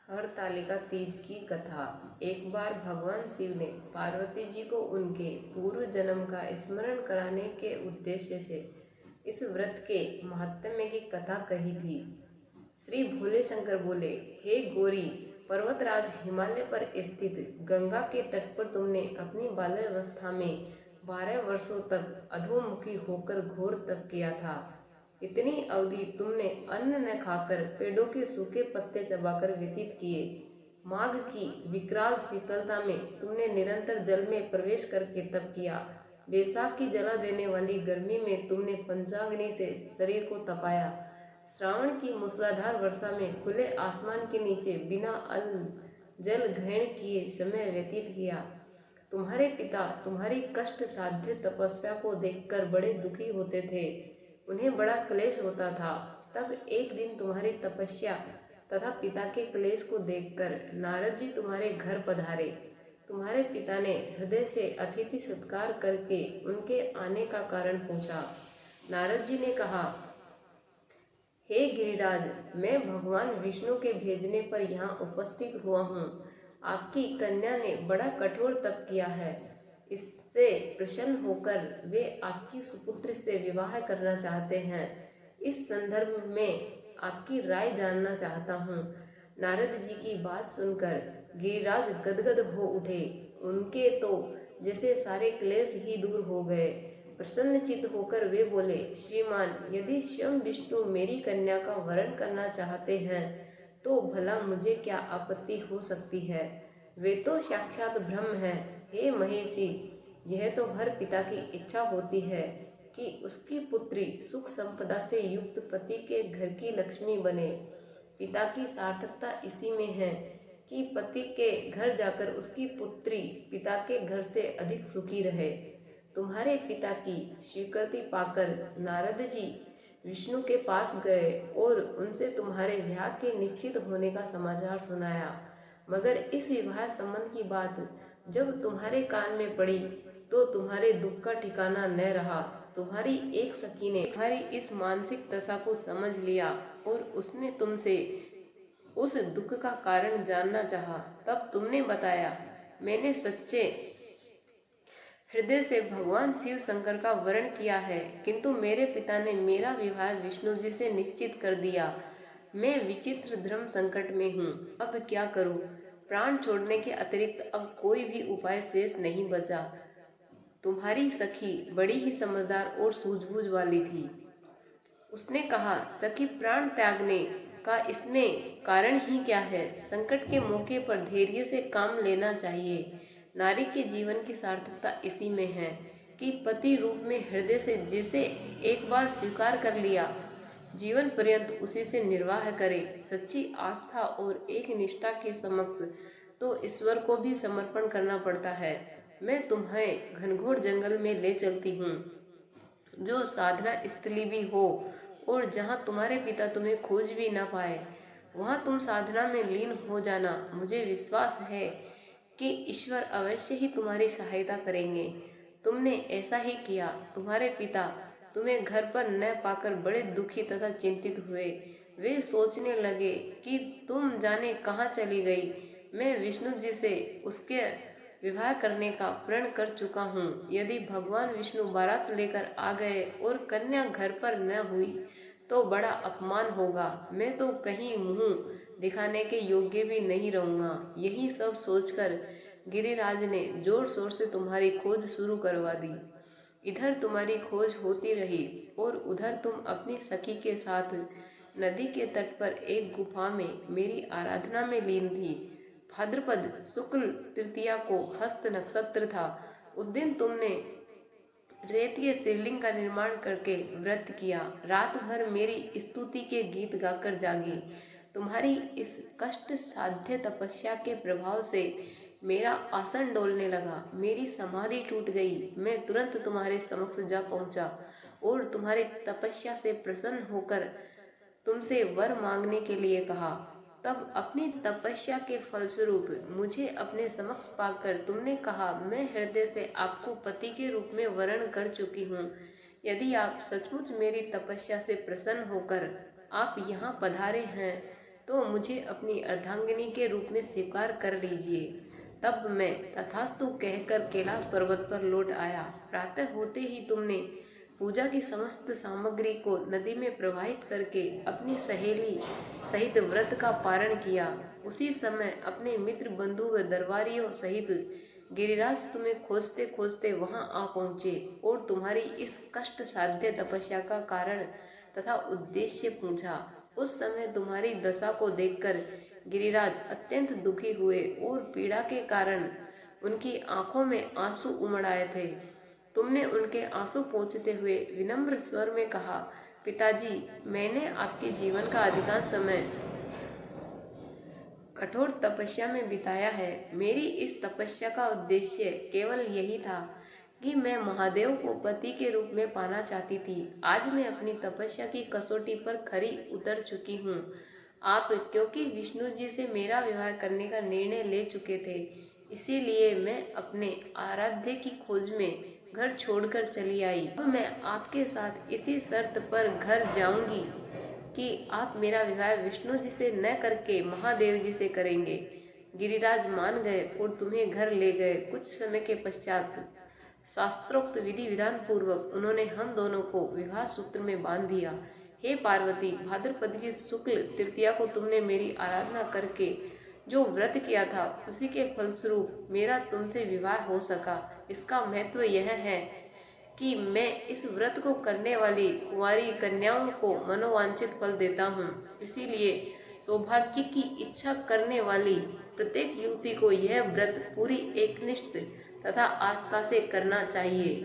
हरतालिका तीज की कथा। एक बार भगवान शिव ने पार्वती जी को उनके पूर्व जन्म का स्मरण कराने के उद्देश्य से इस व्रत के महात्म्य की कथा कही थी। श्री भोले शंकर बोले, हे गौरी, पर्वतराज हिमालय पर स्थित गंगा के तट पर तुमने अपनी बाल्यावस्था में 12 वर्षों तक अधोमुखी होकर घोर तप किया था। इतनी अवधि तुमने अन्न न खाकर पेड़ों के सूखे पत्ते चबाकर व्यतीत किए। माघ की विकराल शीतलता में तुमने निरंतर जल में प्रवेश करके तप किया। बैसाख की जला देने वाली गर्मी में तुमने पंचाग्नि से शरीर को तपाया। श्रावण की मूसलाधार वर्षा में खुले आसमान के नीचे बिना अन्न जल ग्रहण किए समय व्यतीत किया। तुम्हारे पिता तुम्हारी कष्ट साध्य तपस्या को देखकर बड़े दुखी होते थे। उन्हें बड़ा क्लेश होता था। तब एक दिन तुम्हारी तपस्या तथा पिता के क्लेश को देखकर नारद जी तुम्हारे घर पधारे। तुम्हारे पिता ने हृदय से अतिथि सत्कार करके उनके आने का कारण पूछा। नारद जी ने कहा, हे गिरिराज, मैं भगवान विष्णु के भेजने पर यहाँ उपस्थित हुआ हूँ। आपकी कन्या ने बड़ा कठोर तप किया है। इससे प्रसन्न होकर वे आपकी सुपुत्र से विवाह करना चाहते हैं। इस संदर्भ में आपकी राय जानना चाहता हूँ। नारद जी की बात सुनकर गिरिराज गदगद हो उठे। उनके तो जैसे सारे क्लेश ही दूर हो गए। प्रसन्नचित्त होकर वे बोले, श्रीमान, यदि स्वयं विष्णु मेरी कन्या का वरण करना चाहते हैं तो भला मुझे क्या आपत्ति हो सकती है। वे तो साक्षात ब्रह्म है। हे महेशी, यह तो हर पिता की इच्छा होती है कि उसकी पुत्री सुख संपदा से युक्त पति के घर की लक्ष्मी बने। पिता की सार्थकता इसी में है कि पति के घर जाकर उसकी पुत्री पिता के घर से अधिक सुखी रहे। तुम्हारे पिता की स्वीकृति पाकर नारद जी विष्णु के पास गए और उनसे तुम्हारे विवाह के निश्चित होने का समाचार सुनाया। मगर इस विवाह संबंध की बात जब तुम्हारे कान में पड़ी तो तुम्हारे दुख का ठिकाना न रहा। तुम्हारी एक सखी ने तुम्हारी इस मानसिक दशा को समझ लिया और उसने तुमसे उस दुख का कारण जानना चाहा। तब तुमने बताया, मैंने सच्चे हृदय से भगवान शिव शंकर का वरण किया है, किंतु मेरे पिता ने मेरा विवाह विष्णु जी से निश्चित कर दिया। मैं विचित्र धर्म संकट में हूँ। अब क्या करूँ? प्राण छोड़ने के अतिरिक्त अब कोई भी उपाय शेष नहीं बचा। तुम्हारी सखी बड़ी ही समझदार और सूझबूझ वाली थी। उसने कहा, सखी, प्राण त्यागने का इसमें कारण ही क्या है? संकट के मौके पर धैर्य से काम लेना चाहिए। नारी के जीवन की सार्थकता इसी में है कि पति रूप में हृदय से जिसे एक बार स्वीकार कर लिया, जीवन पर्यंत उसी से निर्वाह करे। सच्ची आस्था और एक निष्ठा के समक्ष तो ईश्वर को भी समर्पण करना पड़ता है। मैं तुम्हें घनघोर जंगल में ले चलती हूँ, जो साधना स्थली भी हो, और जहाँ तुम्हारे पिता तुम्हें खोज भी ना पाए, वहाँ तुम साधना में लीन हो जाना। मुझे विश्वास है कि ईश्वर अवश्य ही तुम्हारी सहायता करेंगे। तुमने ऐसा ही किया। तुम्हारे पिता तुम्हें घर पर न पाकर बड़े दुखी तथा चिंतित हुए। वे सोचने लगे कि तुम जाने कहाँ चली गई। मैं विष्णु जी से उसके विवाह करने का प्रण कर चुका हूँ। यदि भगवान विष्णु बारात लेकर आ गए और कन्या घर पर न हुई तो बड़ा अपमान होगा। मैं तो कहीं मुंह दिखाने के योग्य भी नहीं रहूंगा। यही सब सोचकर गिरिराज ने जोर शोर से तुम्हारी खोज शुरू करवा दी। इधर तुम्हारी खोज होती रही और उधर तुम अपनी सखी के साथ नदी के तट पर एक गुफा में मेरी आराधना में लीन थी। भाद्रपद शुक्ल तृतीया को हस्त नक्षत्र था। उस दिन तुमने रेत के शिवलिंग का निर्माण करके व्रत किया। रात भर मेरी स्तुति के गीत गाकर जागी। तुम्हारी इस कष्ट साध्य तपस्या के प्रभाव से मेरा आसन डोलने लगा। मेरी समाधि टूट गई। मैं तुरंत तुम्हारे समक्ष जा पहुंचा और तुम्हारी तपस्या से प्रसन्न होकर तुमसे वर मांगने के लिए कहा। तब अपनी तपस्या के फलस्वरूप मुझे अपने समक्ष पाकर तुमने कहा, मैं हृदय से आपको पति के रूप में वरण कर चुकी हूँ। यदि आप सचमुच मेरी तपस्या से प्रसन्न होकर आप यहाँ पधारे हैं तो मुझे अपनी अर्धांगिनी के रूप में स्वीकार कर लीजिए। तब मैं तथास्तु कहकर कैलाश पर्वत पर लौट आया। प्रातः होते ही तुमने पूजा की समस्त सामग्री को नदी में प्रवाहित करके अपनी सहेली सहित व्रत का पारण किया। उसी समय अपने मित्र बंधु व दरबारियों सहित गिरिराज तुम्हें खोजते खोजते वहां आ पहुँचे और तुम्हारी इस कष्ट साध्य तपस्या का कारण तथा उद्देश्य पूछा। उस समय तुम्हारी दशा को देखकर गिरिराज अत्यंत दुखी हुए और पीड़ा के कारण उनकी आंखों में आंसू उमड़ आए थे। तुमने उनके आंसू पोंछते हुए विनम्र स्वर में कहा, पिताजी, मैंने आपके जीवन का अधिकांश समय कठोर तपस्या में बिताया है। मेरी इस तपस्या का उद्देश्य केवल यही था कि मैं महादेव को पति के रूप में पाना चाहती थी। आज मैं अपनी तपस्या की कसौटी पर खरी उतर चुकी हूँ। आप क्योंकि विष्णु जी से मेरा विवाह करने का निर्णय ले चुके थे, इसीलिए मैं अपने आराध्य की खोज में घर छोड़कर चली आई। अब मैं आपके साथ इसी शर्त पर घर जाऊंगी कि आप मेरा विवाह विष्णु जी से न करके महादेव जी से करेंगे। गिरिराज मान गए और तुम्हें घर ले गए। कुछ समय के पश्चात शास्त्रोक्त विधि विधान पूर्वक उन्होंने हम दोनों को विवाह सूत्र में बांध दिया। हे पार्वती, भाद्रपद की शुक्ल तृतीया को तुमने मेरी आराधना करके जो व्रत किया था, उसी के फलस्वरूप मेरा तुमसे विवाह हो सका। इसका महत्व यह है कि मैं इस व्रत को करने वाली कुंवारी कन्याओं को मनोवांछित फल देता हूँ। इसीलिए सौभाग्य की इच्छा करने वाली प्रत्येक युवती को यह व्रत पूरी एकनिष्ठ तथा आस्था से करना चाहिए।